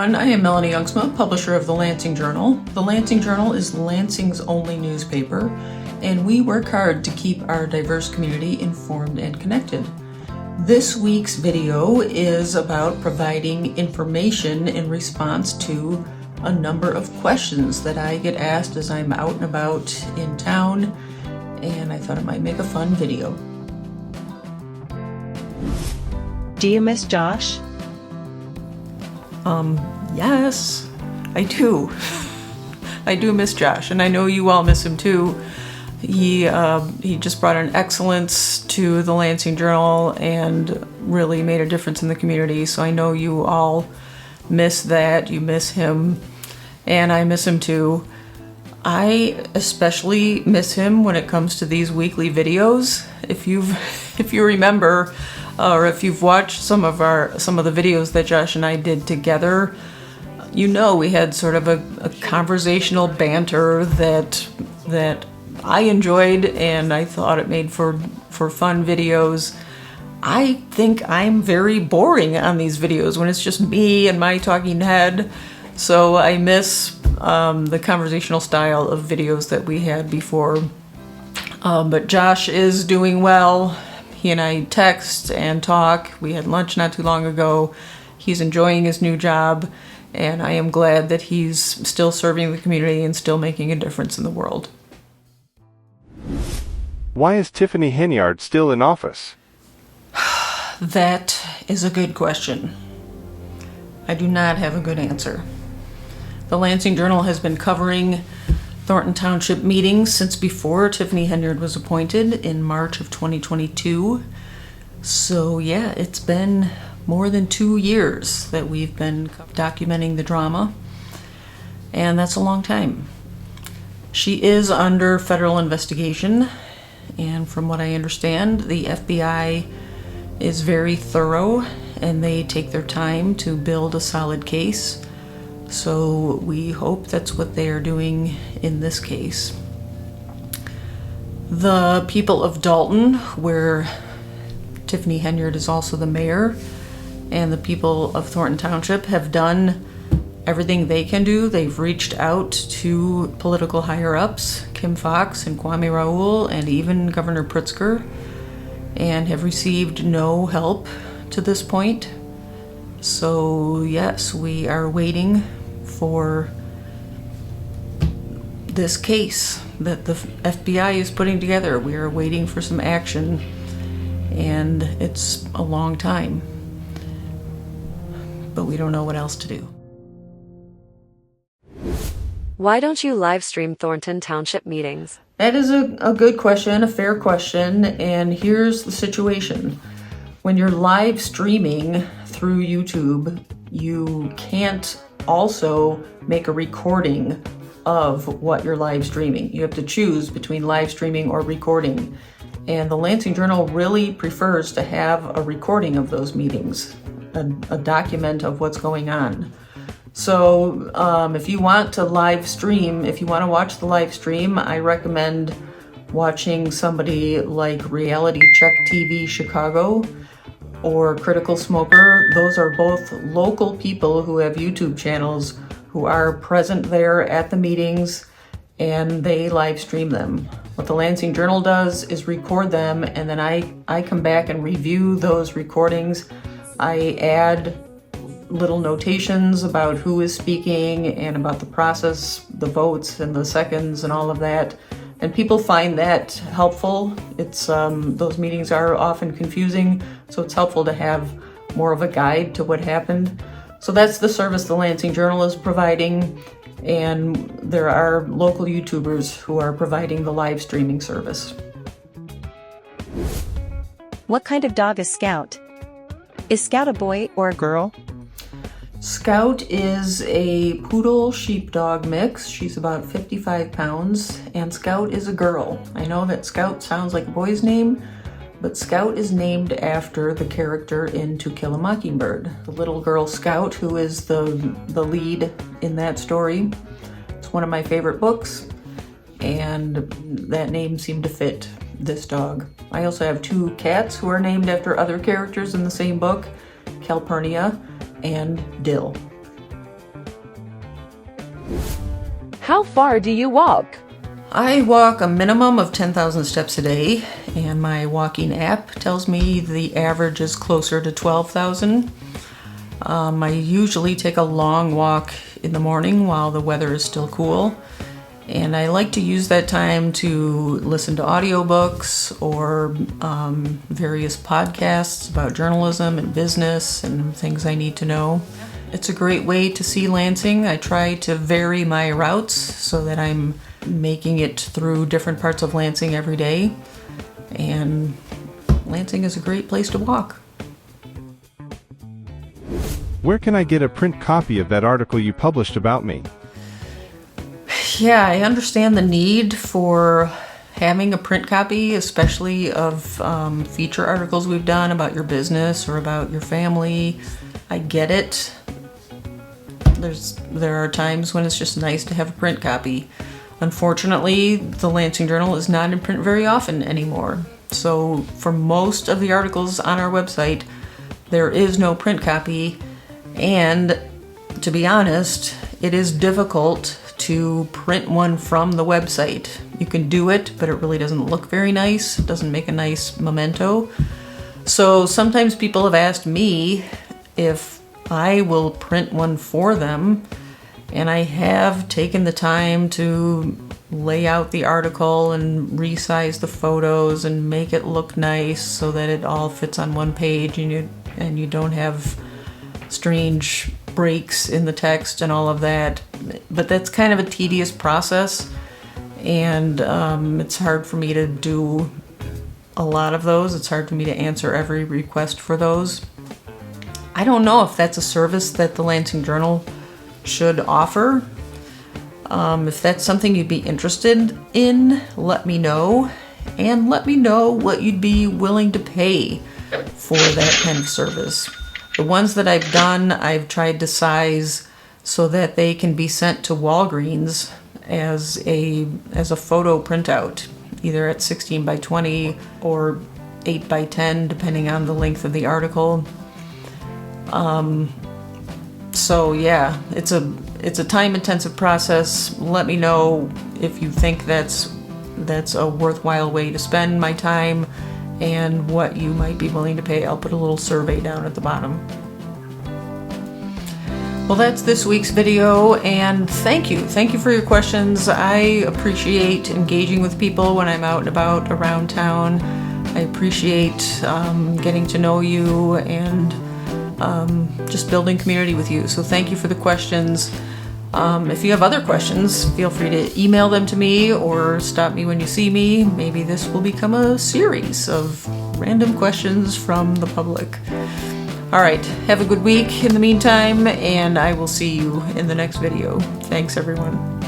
everyone, I am Melanie Jongsma, publisher of the Lansing Journal. The Lansing Journal is Lansing's only newspaper, and we work hard to keep our diverse community informed and connected. This week's video is about providing information in response to a number of questions that I get asked as I'm out and about in town, and I thought it might make a fun video. Do you miss Josh? Yes, I do. I do miss Josh, and I know you all miss him too. He just brought an excellence to the Lansing Journal and really made a difference in the community. So I know you all miss that. You miss him, and I miss him too. I especially miss him when it comes to these weekly videos. If you remember, or if you've watched some of the videos that Josh and I did together, you know we had sort of a conversational banter that I enjoyed, and I thought it made for fun videos. I think I'm very boring on these videos when it's just me and my talking head, so I miss the conversational style of videos that we had before. But Josh is doing well. He and I text and talk. We had lunch not too long ago. He's enjoying his new job, and I am glad that he's still serving the community and still making a difference in the world. Why is Tiffany Henyard still in office? That is a good question. I do not have a good answer. The Lansing Journal has been covering Thornton Township meetings since before Tiffany Henyard was appointed in March of 2022. So yeah, it's been more than 2 years that we've been documenting the drama, and that's a long time. She is under federal investigation, and from what I understand, the FBI is very thorough and they take their time to build a solid case. So we hope that's what they are doing in this case. The people of Dalton, where Tiffany Henyard is also the mayor, and the people of Thornton Township have done everything they can do. They've reached out to political higher-ups, Kim Foxx and Kwame Raoul, and even Governor Pritzker, and have received no help to this point. So yes, we are waiting for this case that the FBI is putting together. We are waiting for some action, and it's a long time, but we don't know what else to do. Why don't you live stream Thornton Township meetings? That is a good question, a fair question, and here's the situation. When you're live streaming through YouTube, you can't also make a recording of what you're live streaming. You have to choose between live streaming or recording. And the Lansing Journal really prefers to have a recording of those meetings, a document of what's going on. So if you want to live stream, if you want to watch the live stream, I recommend watching somebody like Reality Check TV Chicago or Critical Smoker. Those are both local people who have YouTube channels who are present there at the meetings, and they live stream them. What the Lansing Journal does is record them, and then I come back and review those recordings. I add little notations about who is speaking and about the process, the votes and the seconds and all of that. And people find that helpful. It's those meetings are often confusing, so it's helpful to have more of a guide to what happened. So that's the service the Lansing Journal is providing, and there are local YouTubers who are providing the live streaming service. What kind of dog is Scout? Is Scout a boy or a girl? Scout is a poodle sheepdog mix. She's about 55 pounds, and Scout is a girl. I know that Scout sounds like a boy's name, but Scout is named after the character in To Kill a Mockingbird, the little girl Scout, who is the lead in that story. It's one of my favorite books, and that name seemed to fit this dog. I also have 2 cats who are named after other characters in the same book, Calpurnia and Dill. How far do you walk? I walk a minimum of 10,000 steps a day, and my walking app tells me the average is closer to 12,000. I usually take a long walk in the morning while the weather is still cool, and I like to use that time to listen to audiobooks or various podcasts about journalism and business and things I need to know. It's a great way to see Lansing. I try to vary my routes so that I'm making it through different parts of Lansing every day, and Lansing is a great place to walk. Where can I get a print copy of that article you published about me? Yeah, I understand the need for having a print copy, especially of feature articles we've done about your business or about your family. I get it. There are times when it's just nice to have a print copy. Unfortunately, the Lansing Journal is not in print very often anymore. So for most of the articles on our website, there is no print copy. And to be honest, it is difficult to print one from the website. You can do it, but it really doesn't look very nice. It doesn't make a nice memento. So sometimes people have asked me if I will print one for them, and I have taken the time to lay out the article and resize the photos and make it look nice so that it all fits on one page and you don't have strange breaks in the text and all of that. But that's kind of a tedious process, and it's hard for me to do a lot of those. It's hard for me to answer every request for those. I don't know if that's a service that the Lansing Journal should offer. If that's something you'd be interested in, let me know. And let me know what you'd be willing to pay for that kind of service. The ones that I've done, I've tried to size so that they can be sent to Walgreens as a photo printout, either at 16 by 20 or 8 by 10, depending on the length of the article. So yeah, it's a time-intensive process. Let me know if you think that's a worthwhile way to spend my time and what you might be willing to pay. I'll put a little survey down at the bottom. Well, that's this week's video, and thank you for your questions. I appreciate engaging with people when I'm out and about around town. I appreciate getting to know you and just building community with you. So thank you for the questions. If you have other questions, feel free to email them to me or stop me when you see me. Maybe this will become a series of random questions from the public. All right, have a good week in the meantime, and I will see you in the next video. Thanks, everyone.